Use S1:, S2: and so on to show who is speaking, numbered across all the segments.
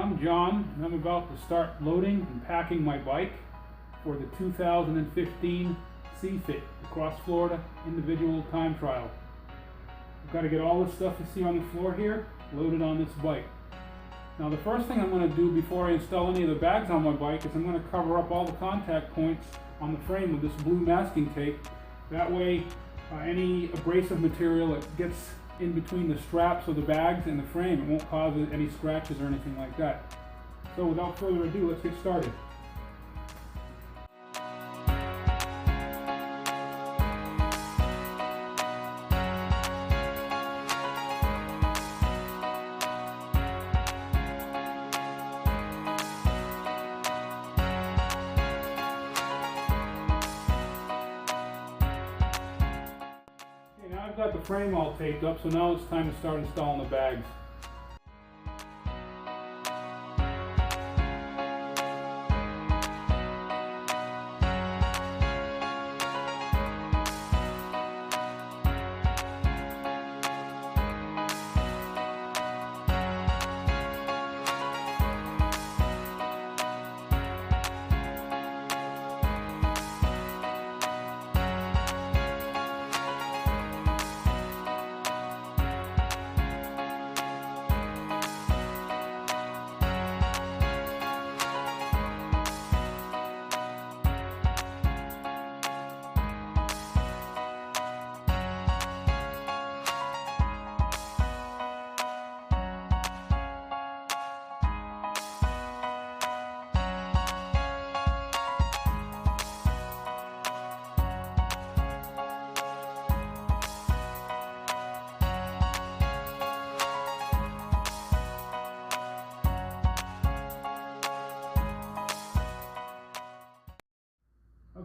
S1: I'm John, and I'm about to start loading and packing my bike for the 2015 CFITT across Florida individual time trial. I've got to get all this stuff you see on the floor here loaded on this bike. Now the first thing I'm going to do before I install any of the bags on my bike is I'm going to cover up all the contact points on the frame with this blue masking tape. That way any abrasive material that gets in between the straps of the bags and the frame, it won't cause any scratches or anything like that. So without further ado, let's get started. I've got the frame all taped up, so now it's time to start installing the bags.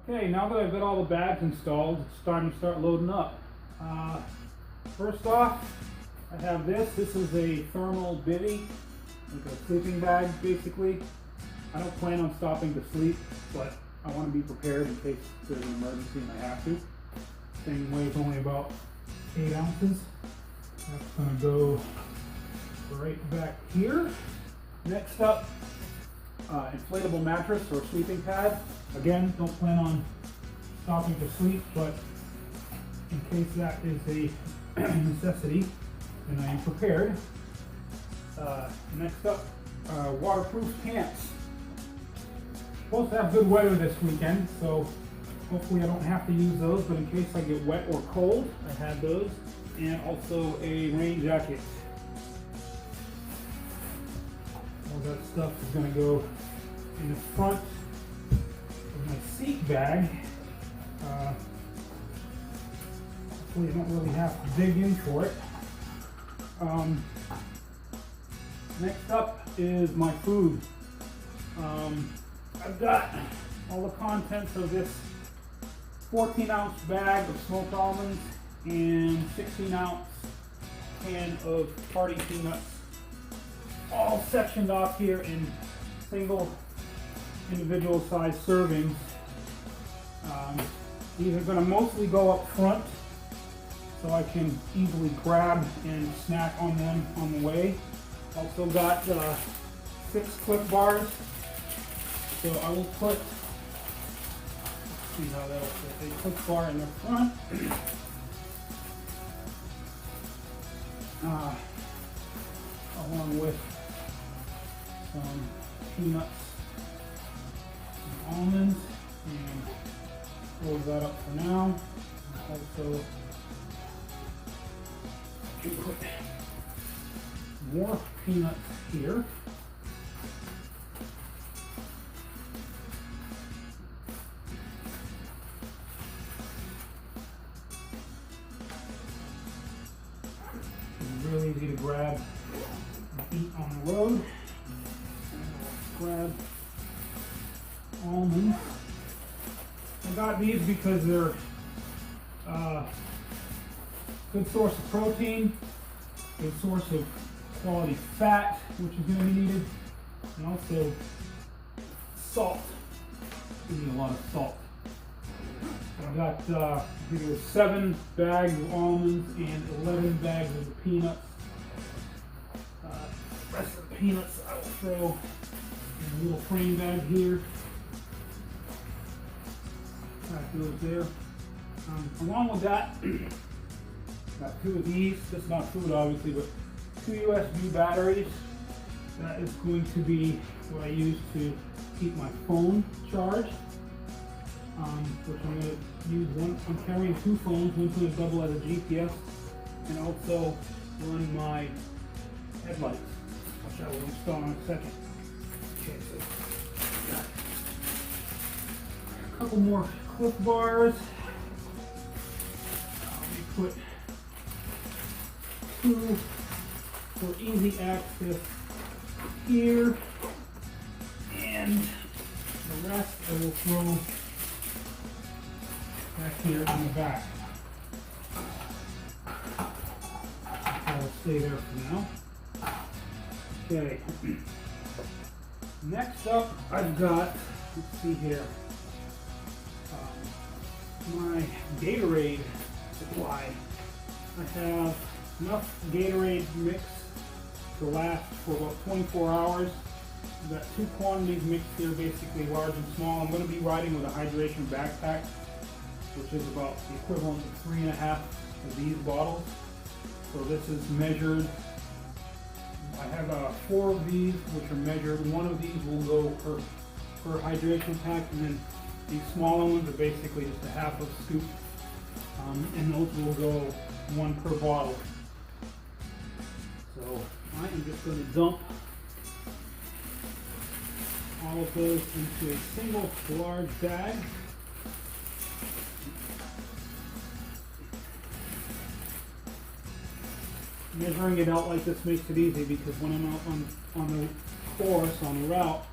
S1: Okay, now that I've got all the bags installed, it's time to start loading up. First off, I have this. This is a thermal bivvy, like a sleeping bag basically. I don't plan on stopping to sleep, but I want to be prepared in case there's an emergency and I have to. This thing weighs only about 8 ounces. That's going to go right back here. Next up, inflatable mattress or sleeping pad. Again, don't plan on stopping to sleep, but in case that is a necessity, then I am prepared. Next up, waterproof pants. Supposed to have good weather this weekend, so hopefully I don't have to use those, but in case I get wet or cold, I have those, and also a rain jacket. All that stuff is going to go in the front of my seat bag. Hopefully I don't really have to dig in for it. Next up is my food. I've got all the contents of this 14-ounce bag of smoked almonds and 16-ounce can of party peanuts, all sectioned off here in single individual size servings. These are going to mostly go up front so I can easily grab and snack on them on the way. Also got 6 clip bars, so I will put, let's see how that'll fit, a clip bar in the front. Along with some peanuts and almonds, and close that up for now. Also, put more peanuts here. It's really easy to grab and eat on the road. Grab almonds. I got these because they're a good source of protein, good source of quality fat, which is going to be needed, and also salt. We need a lot of salt. I got 7 bags of almonds and 11 bags of the peanuts. The rest of the peanuts I will throw in a little frame bag here. Pack those there. Along with that, got two of these. This is not food obviously, but two USB batteries. That is going to be what I use to keep my phone charged. Which I'm going to use one. I'm carrying two phones. One's going to double as a GPS and also run my headlights, which I will install in a second. Okay, so got a couple more clip bars. Let me put two for easy access here, and the rest I will throw back here in the back. I'll stay there for now. Okay. Next up, I've got, let's see here, my Gatorade supply. I have enough Gatorade mix to last for about 24 hours. I've got two quantities mixed here, basically large and small. I'm going to be riding with a hydration backpack, which is about the equivalent of 3.5 of these bottles. So this is measured. I have 4 of these which are measured. One of these will go per hydration pack, and then these smaller ones are basically just a half a scoop, and those will go 1 per bottle. So I am just going to dump all of those into a single large bag. Measuring it out like this makes it easy, because when I'm out on the course, on the route,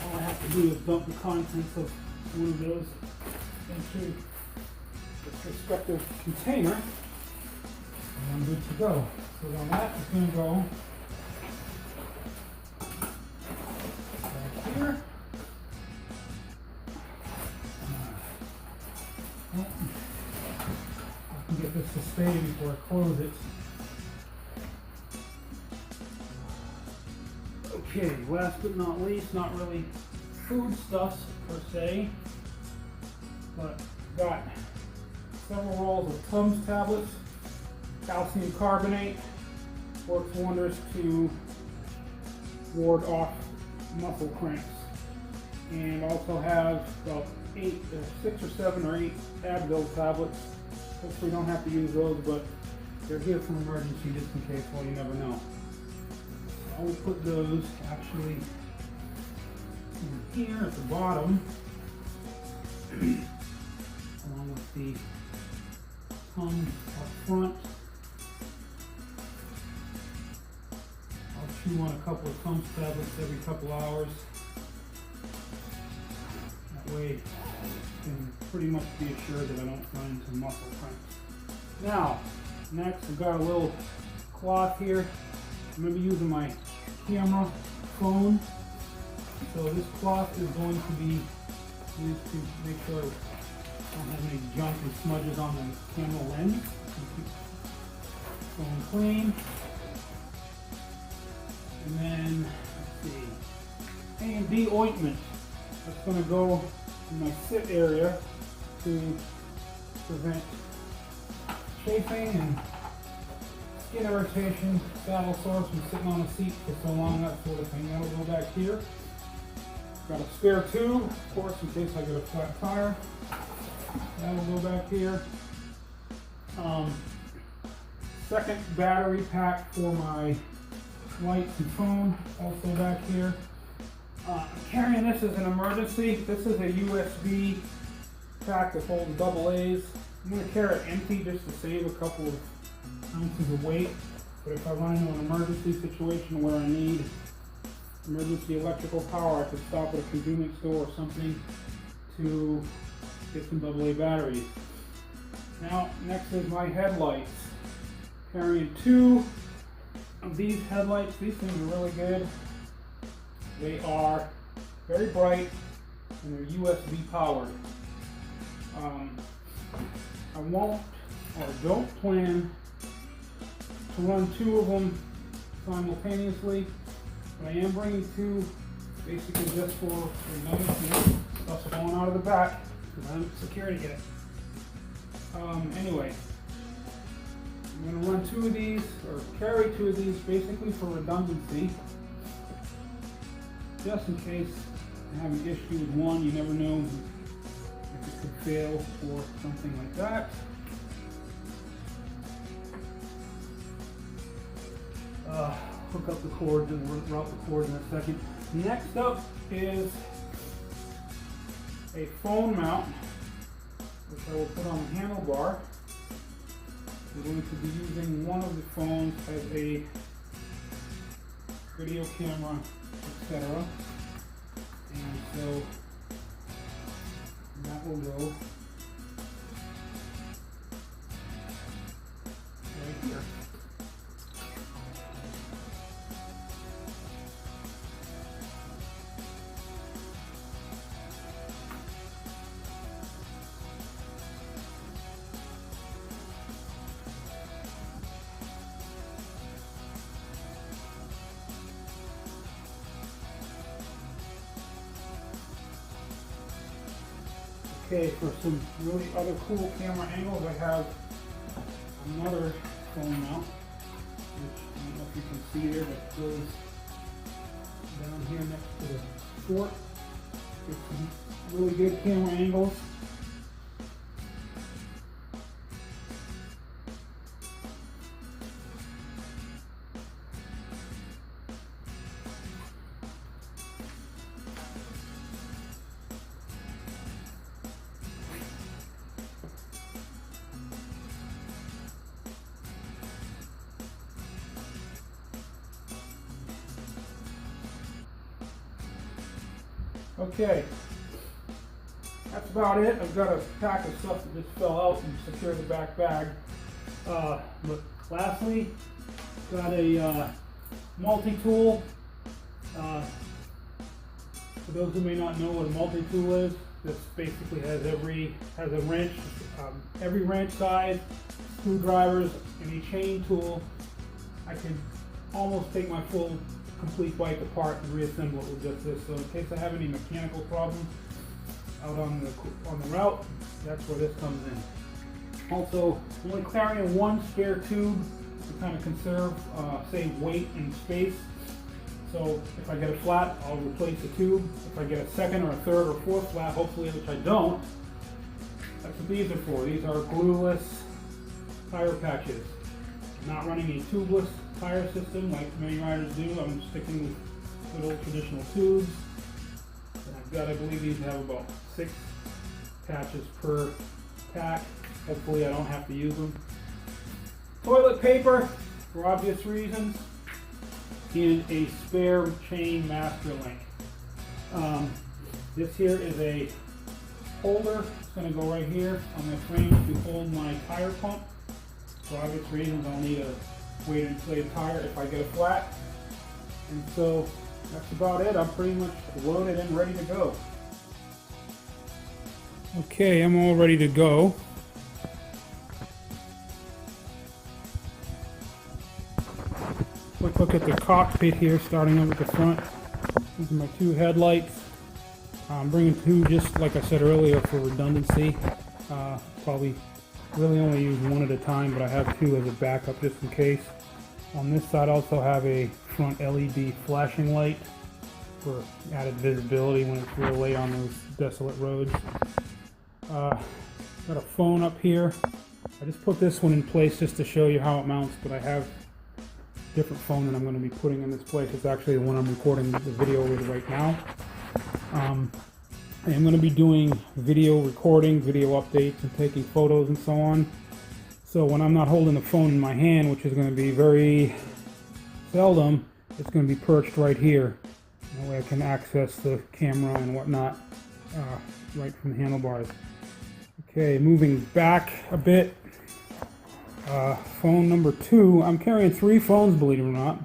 S1: all I have to do is dump the contents of one of those into its respective container, and I'm good to go. So now that is going to go back here. I can get this to stay before I close it. Okay, last but not least, not really foodstuffs per se, but got several rolls of Tums tablets. Calcium carbonate works wonders to ward off muscle cramps. And also have about 6 or 7 or 8 Packable tablets. Hopefully don't have to use those, but they're here for emergency just in case, well, you never know. I will put those actually in here at the bottom, along with the Tums up front. I'll chew on a couple of Tums tablets every couple hours. That way I can pretty much be assured that I don't run into muscle cramps. Now, next I've got a little cloth here. I'm going to be using my camera phone. So this cloth is going to be used to make sure I don't have any junk and smudges on the camera lens. Keep the phone clean. And then, let's see, A&D ointment. That's going to go in my sit area to prevent chafing and skin irritation, saddle sores from sitting on the seat for so long, that sort of thing. That'll go back here. Got a spare tube, of course, in case I get a flat tire. That'll go back here. Second battery pack for my lights and phone, also back here. I'm carrying this as an emergency. This is a USB pack that holds AA's. I'm going to carry it empty just to save a couple of ounces of weight, but if I run into an emergency situation where I need emergency electrical power, I could stop at a convenience store or something to get some AA batteries. Now, next is my headlights. Carrying 2 of these headlights. These things are really good. They are very bright and they're USB powered. I won't or don't plan to run 2 of them simultaneously. But I am bringing two, basically just for redundancy. Stuff's falling out of the back because I haven't secured it yet. Anyway, I'm going to run two of these, or carry two of these, basically for redundancy. Just in case I have an issue with one, you never know if it could fail or something like that. Hook up the cords and we'll route the cords in a second. Next up is a phone mount, which I will put on the handlebar. We're going to be using one of the phones as a video camera, etc. And so that will go right here. Okay, for some really other cool camera angles, I have another phone mount, which I don't know if you can see there, but goes down here next to the short. Get some really good camera angles. Okay, that's about it. I've got a pack of stuff that just fell out and secured the back bag. But lastly, got a multi-tool. For those who may not know what a multi-tool is, this basically has a wrench, every wrench size, screwdrivers, and a chain tool. I can almost take my full complete bike apart and reassemble it with just this. So in case I have any mechanical problems out on the route, that's where this comes in. Also, I'm only carrying one spare tube to kind of conserve, save weight and space. So if I get a flat, I'll replace the tube. If I get a second or a third or fourth flat, hopefully, which I don't, that's what these are for. These are glueless tire patches. I'm not running a tubeless tire system like many riders do. I'm sticking with good old traditional tubes. And I've got, I believe these have about 6 patches per pack. Hopefully I don't have to use them. Toilet paper, for obvious reasons, and a spare chain master link. This here is a holder. It's going to go right here on the frame to hold my tire pump. For obvious reasons, I'll need a weight inflated tire if I get a flat. And so that's about it. I'm pretty much loaded and ready to go. Okay, I'm all ready to go. Quick look at the cockpit here, starting over at the front. These are my 2 headlights. I'm bringing 2, just like I said earlier, for redundancy. Probably really only use 1 at a time, but I have 2 as a backup just in case. On this side I also have a front LED flashing light for added visibility when it's real late on those desolate roads. Got a phone up here. I just put this one in place just to show you how it mounts, but I have a different phone that I'm going to be putting in this place. It's actually the one I'm recording the video with right now. I am going to be doing video recording, video updates, and taking photos and so on. So when I'm not holding the phone in my hand, which is going to be very seldom, it's going to be perched right here. That way I can access the camera and whatnot right from the handlebars. Okay, moving back a bit. Phone number 2. I'm carrying 3 phones, believe it or not.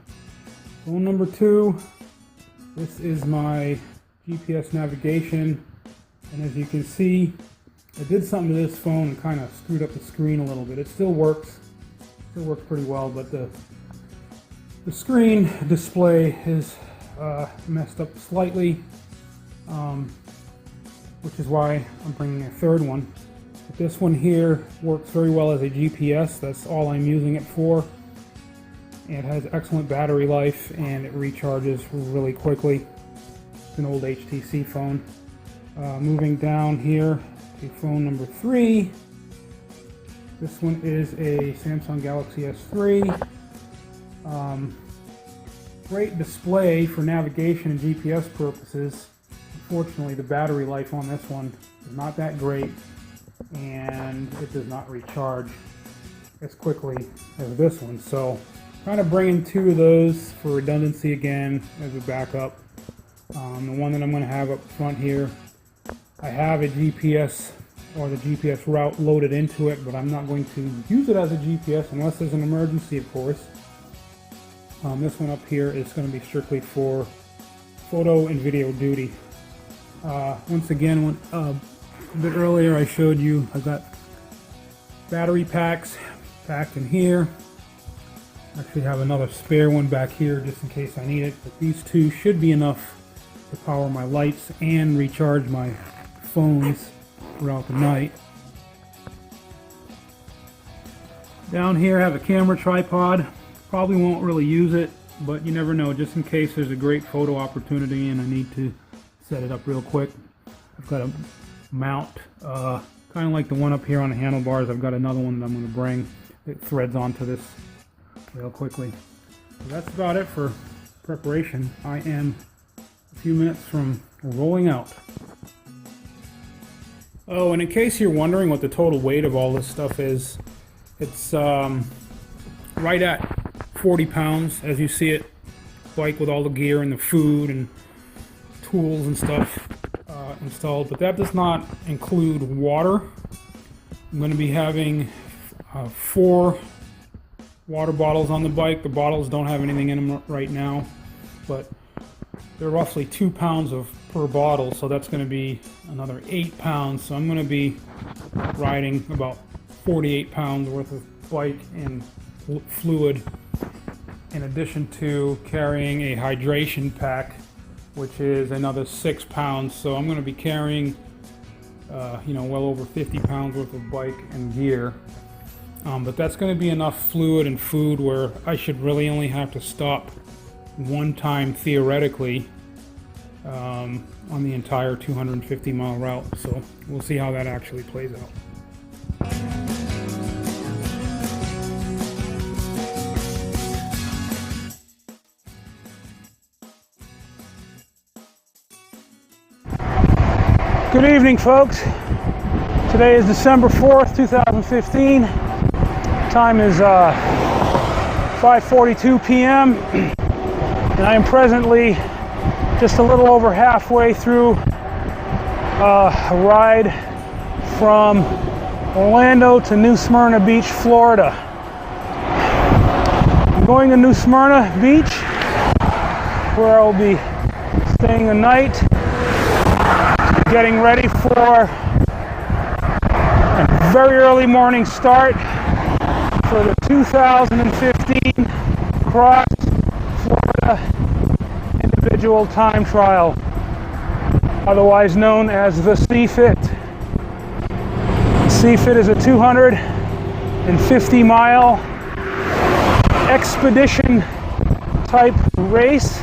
S1: Phone number 2. This is my GPS navigation, and as you can see, I did something to this phone and kind of screwed up the screen a little bit. It still works pretty well, but the screen display is messed up slightly, which is why I'm bringing a third one. But this one here works very well as a GPS. That's all I'm using it for. It has excellent battery life and it recharges really quickly. It's an old HTC phone. Moving down here to phone number 3. This one is a Samsung Galaxy S3. Great display for navigation and GPS purposes. Unfortunately, the battery life on this one is not that great, and it does not recharge as quickly as this one. So, kind of bringing 2 of those for redundancy again as a backup. The one that I'm going to have up front here, I have a GPS or the GPS route loaded into it, but I'm not going to use it as a GPS unless there's an emergency, of course. This one up here is going to be strictly for photo and video duty. Once again, a bit earlier I showed you I've got battery packs packed in here. I actually have another spare one back here just in case I need it, but these 2 should be enough to power my lights and recharge my phones throughout the night. Down here I have a camera tripod. Probably won't really use it, but you never know, just in case there's a great photo opportunity and I need to set it up real quick. I've got a mount, kind of like the one up here on the handlebars. I've got another one that I'm going to bring. It threads onto this real quickly. So that's about it for preparation. I am a few minutes from rolling out. Oh, and in case you're wondering what the total weight of all this stuff is, it's right at 40 pounds as you see it, bike with all the gear and the food and tools and stuff installed, but that does not include water. I'm going to be having 4 water bottles on the bike. The bottles don't have anything in them right now, but they're roughly 2 pounds per bottle, so that's going to be another 8 pounds. So I'm going to be riding about 48 pounds worth of bike and fluid, in addition to carrying a hydration pack, which is another 6 pounds. So I'm going to be carrying well over 50 pounds worth of bike and gear. But that's going to be enough fluid and food where I should really only have to stop one time theoretically on the entire 250 mile route. So we'll see how that actually plays out. Good evening, folks. Today is December 4th, 2015. Time is 5:42 p.m. and I am presently just a little over halfway through a ride from Orlando to New Smyrna Beach, Florida. I'm going to New Smyrna Beach, where I'll be staying the night, getting ready for a very early morning start for the 2015 Cross Florida Individual Time Trial, otherwise known as the CFITT. CFITT is a 250 mile expedition type race.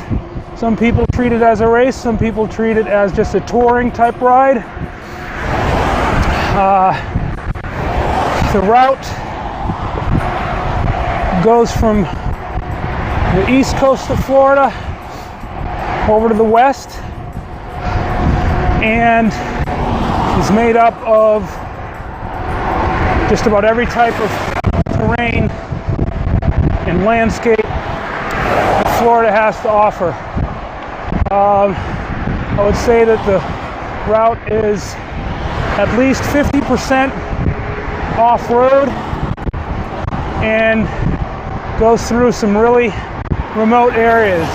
S1: Some people treat it as a race, some people treat it as just a touring type ride. The route goes from the east coast of Florida over to the west and is made up of just about every type of terrain and landscape that Florida has to offer. I would say that the route is at least 50% off-road and goes through some really remote areas.